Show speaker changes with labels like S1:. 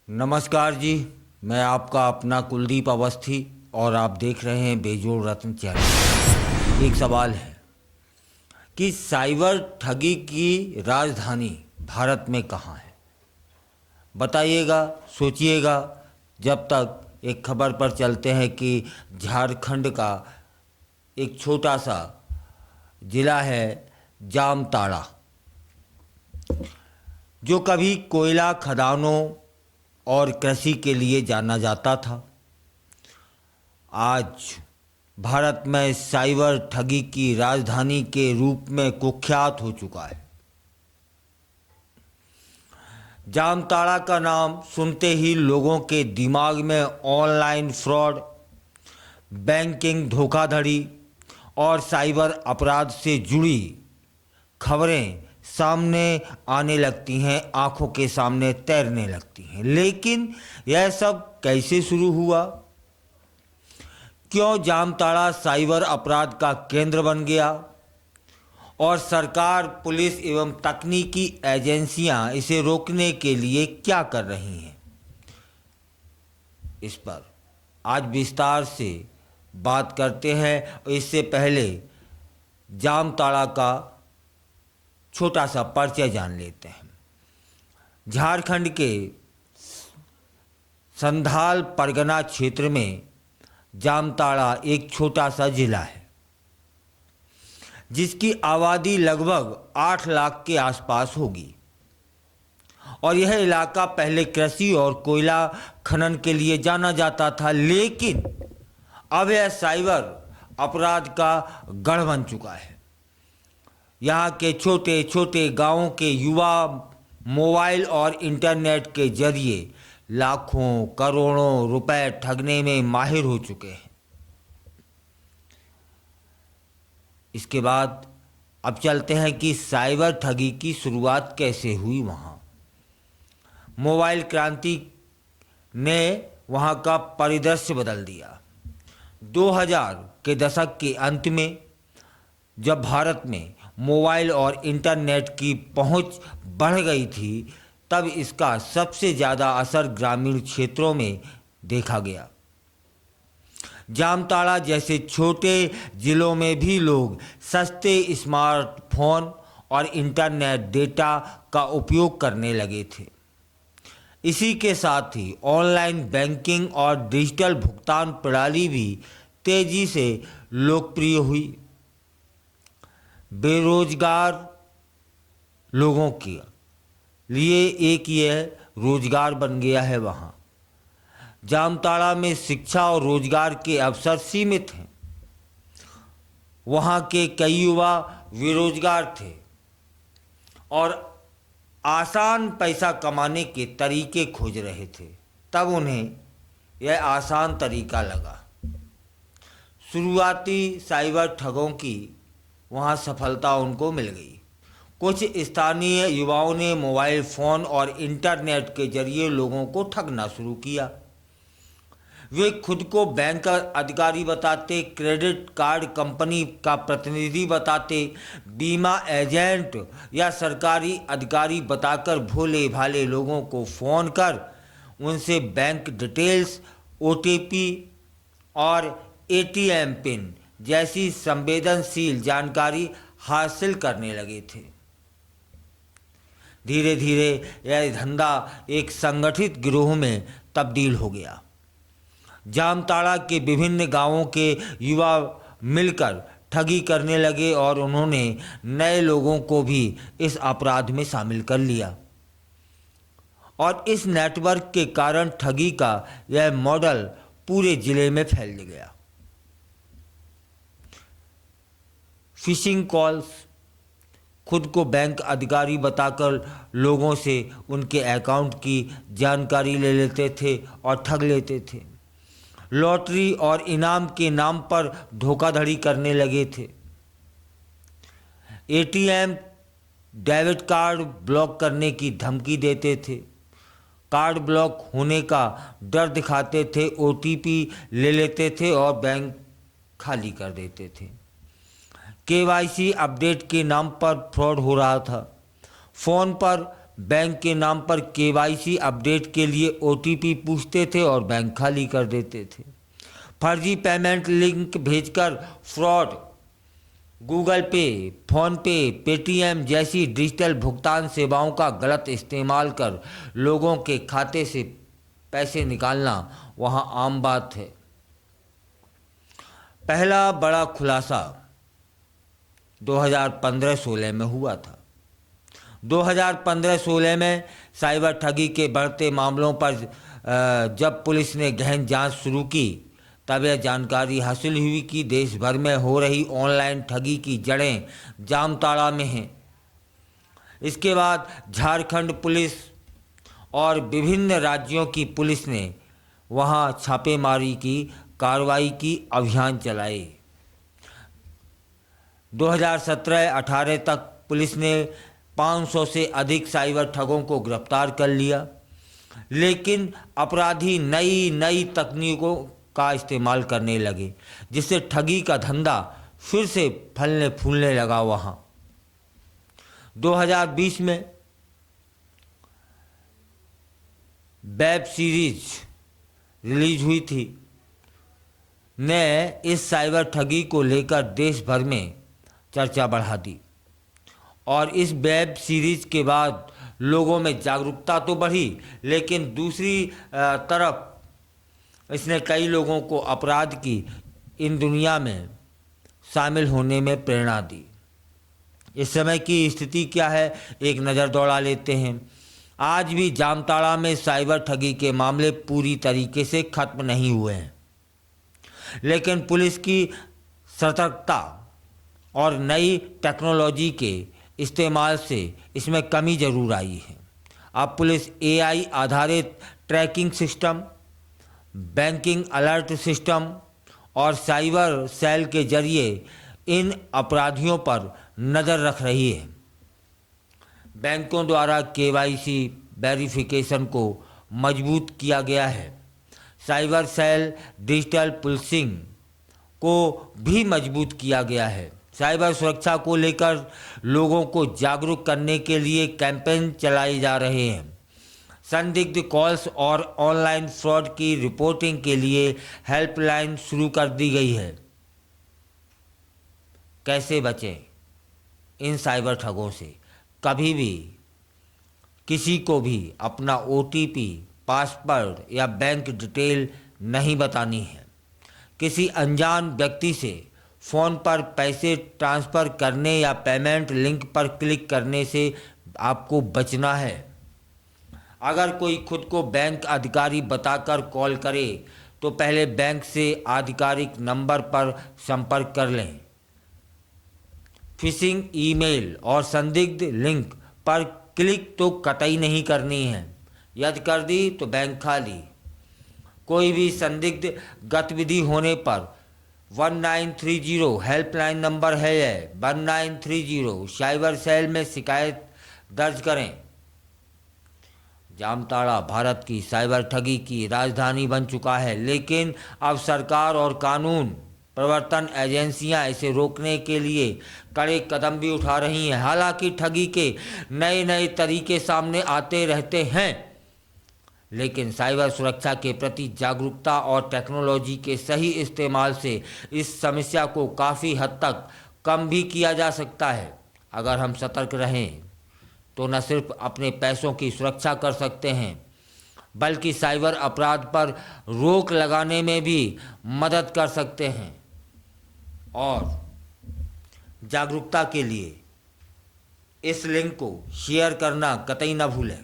S1: नमस्कार जी। मैं आपका अपना कुलदीप अवस्थी और आप देख रहे हैं बेजोड़ रत्न चैनल। एक सवाल है कि साइबर ठगी की राजधानी भारत में कहाँ है? बताइएगा, सोचिएगा। जब तक एक खबर पर चलते हैं कि झारखंड का एक छोटा सा जिला है जामताड़ा, जो कभी कोयला खदानों और कृषि के लिए जाना जाता था, आज भारत में साइबर ठगी की राजधानी के रूप में कुख्यात हो चुका है। जामताड़ा का नाम सुनते ही लोगों के दिमाग में ऑनलाइन फ्रॉड, बैंकिंग धोखाधड़ी और साइबर अपराध से जुड़ी खबरें सामने आने लगती हैं, आंखों के सामने तैरने लगती हैं। लेकिन यह सब कैसे शुरू हुआ? क्यों जामताड़ा साइबर अपराध का केंद्र बन गया? और सरकार, पुलिस एवं तकनीकी एजेंसियां इसे रोकने के लिए क्या कर रही हैं? इस पर आज विस्तार से बात करते हैं। इससे पहले जामताड़ा का छोटा सा परिचय जान लेते हैं। झारखंड के संथाल परगना क्षेत्र में जामताड़ा एक छोटा सा जिला है, जिसकी आबादी लगभग 8 लाख के आसपास होगी। और यह इलाका पहले कृषि और कोयला खनन के लिए जाना जाता था, लेकिन अब यह साइबर अपराध का गढ़ बन चुका है। यहाँ के छोटे छोटे गांवों के युवा मोबाइल और इंटरनेट के जरिए लाखों करोड़ों रुपए ठगने में माहिर हो चुके हैं। इसके बाद अब चलते हैं कि साइबर ठगी की शुरुआत कैसे हुई। वहाँ मोबाइल क्रांति ने वहाँ का परिदृश्य बदल दिया। 2000 के दशक के अंत में जब भारत में मोबाइल और इंटरनेट की पहुंच बढ़ गई थी, तब इसका सबसे ज़्यादा असर ग्रामीण क्षेत्रों में देखा गया। जामताड़ा जैसे छोटे जिलों में भी लोग सस्ते स्मार्टफोन और इंटरनेट डेटा का उपयोग करने लगे थे। इसी के साथ ही ऑनलाइन बैंकिंग और डिजिटल भुगतान प्रणाली भी तेजी से लोकप्रिय हुई। बेरोजगार लोगों के लिए एक यह रोजगार बन गया है। वहाँ जामताड़ा में शिक्षा और रोजगार के अवसर सीमित हैं। वहाँ के कई युवा बेरोजगार थे और आसान पैसा कमाने के तरीके खोज रहे थे। तब उन्हें यह आसान तरीका लगा। शुरुआती साइबर ठगों की वहाँ सफलता उनको मिल गई। कुछ स्थानीय युवाओं ने मोबाइल फ़ोन और इंटरनेट के जरिए लोगों को ठगना शुरू किया। वे खुद को बैंक अधिकारी बताते, क्रेडिट कार्ड कंपनी का प्रतिनिधि बताते, बीमा एजेंट या सरकारी अधिकारी बताकर भोले भाले लोगों को फ़ोन कर उनसे बैंक डिटेल्स, ओटीपी और एटीएम पिन जैसी संवेदनशील जानकारी हासिल करने लगे थे। धीरे धीरे यह धंधा एक संगठित गिरोह में तब्दील हो गया। जामताड़ा के विभिन्न गांवों के युवा मिलकर ठगी करने लगे और उन्होंने नए लोगों को भी इस अपराध में शामिल कर लिया। और इस नेटवर्क के कारण ठगी का यह मॉडल पूरे जिले में फैल गया। फिशिंग कॉल्स, खुद को बैंक अधिकारी बताकर लोगों से उनके अकाउंट की जानकारी ले लेते थे और ठग लेते थे। लॉटरी और इनाम के नाम पर धोखाधड़ी करने लगे थे। एटीएम, डेबिट कार्ड ब्लॉक करने की धमकी देते थे। कार्ड ब्लॉक होने का डर दिखाते थे, ओटीपी ले लेते थे और बैंक खाली कर देते थे। केवाईसी अपडेट के नाम पर फ्रॉड हो रहा था। फ़ोन पर बैंक के नाम पर केवाईसी अपडेट के लिए ओटीपी पूछते थे और बैंक खाली कर देते थे। फर्जी पेमेंट लिंक भेजकर फ्रॉड, गूगल पे, फोन पे, पेटीएम जैसी डिजिटल भुगतान सेवाओं का गलत इस्तेमाल कर लोगों के खाते से पैसे निकालना वहां आम बात है। पहला बड़ा खुलासा 2015-16 में हुआ था। 2015-16 में साइबर ठगी के बढ़ते मामलों पर जब पुलिस ने गहन जांच शुरू की, तब यह जानकारी हासिल हुई कि देश भर में हो रही ऑनलाइन ठगी की जड़ें जामताड़ा में हैं। इसके बाद झारखंड पुलिस और विभिन्न राज्यों की पुलिस ने वहां छापेमारी की, कार्रवाई की, अभियान चलाए। 2017-18 तक पुलिस ने 500 से अधिक साइबर ठगों को गिरफ्तार कर लिया, लेकिन अपराधी नई तकनीकों का इस्तेमाल करने लगे, जिससे ठगी का धंधा फिर से फलने फूलने लगा। वहाँ 2020 में वेब सीरीज रिलीज हुई थी ने इस साइबर ठगी को लेकर देश भर में चर्चा बढ़ा दी, और इस वेब सीरीज के बाद लोगों में जागरूकता तो बढ़ी, लेकिन दूसरी तरफ इसने कई लोगों को अपराध की इन दुनिया में शामिल होने में प्रेरणा दी। इस समय की स्थिति क्या है, एक नज़र दौड़ा लेते हैं। आज भी जामताड़ा में साइबर ठगी के मामले पूरी तरीके से खत्म नहीं हुए हैं, लेकिन पुलिस की सतर्कता और नई टेक्नोलॉजी के इस्तेमाल से इसमें कमी जरूर आई है। अब पुलिस एआई आधारित tracking system, banking alert system और साइबर सेल के जरिए इन अपराधियों पर नज़र रख रही है। बैंकों द्वारा केवाईसी वेरिफिकेशन को मजबूत किया गया है। साइबर सेल डिजिटल पुलिसिंग को भी मजबूत किया गया है। साइबर सुरक्षा को लेकर लोगों को जागरूक करने के लिए कैंपेन चलाए जा रहे हैं। संदिग्ध कॉल्स और ऑनलाइन फ्रॉड की रिपोर्टिंग के लिए हेल्पलाइन शुरू कर दी गई है। कैसे बचें इन साइबर ठगों से? कभी भी किसी को भी अपना ओटीपी, पासवर्ड या बैंक डिटेल नहीं बतानी है। किसी अनजान व्यक्ति से फ़ोन पर पैसे ट्रांसफ़र करने या पेमेंट लिंक पर क्लिक करने से आपको बचना है। अगर कोई खुद को बैंक अधिकारी बताकर कॉल करे तो पहले बैंक से आधिकारिक नंबर पर संपर्क कर लें। फिशिंग ईमेल और संदिग्ध लिंक पर क्लिक तो कतई नहीं करनी है, यदि कर दी तो बैंक खाली। कोई भी संदिग्ध गतिविधि होने पर 1930 हेल्पलाइन नंबर है, 1930 साइबर सेल में शिकायत दर्ज करें। जामताड़ा भारत की साइबर ठगी की राजधानी बन चुका है, लेकिन अब सरकार और कानून प्रवर्तन एजेंसियां इसे रोकने के लिए कड़े कदम भी उठा रही हैं। हालांकि ठगी के नए तरीके सामने आते रहते हैं, लेकिन साइबर सुरक्षा के प्रति जागरूकता और टेक्नोलॉजी के सही इस्तेमाल से इस समस्या को काफ़ी हद तक कम भी किया जा सकता है। अगर हम सतर्क रहें तो न सिर्फ अपने पैसों की सुरक्षा कर सकते हैं, बल्कि साइबर अपराध पर रोक लगाने में भी मदद कर सकते हैं। और जागरूकता के लिए इस लिंक को शेयर करना कतई न भूलें।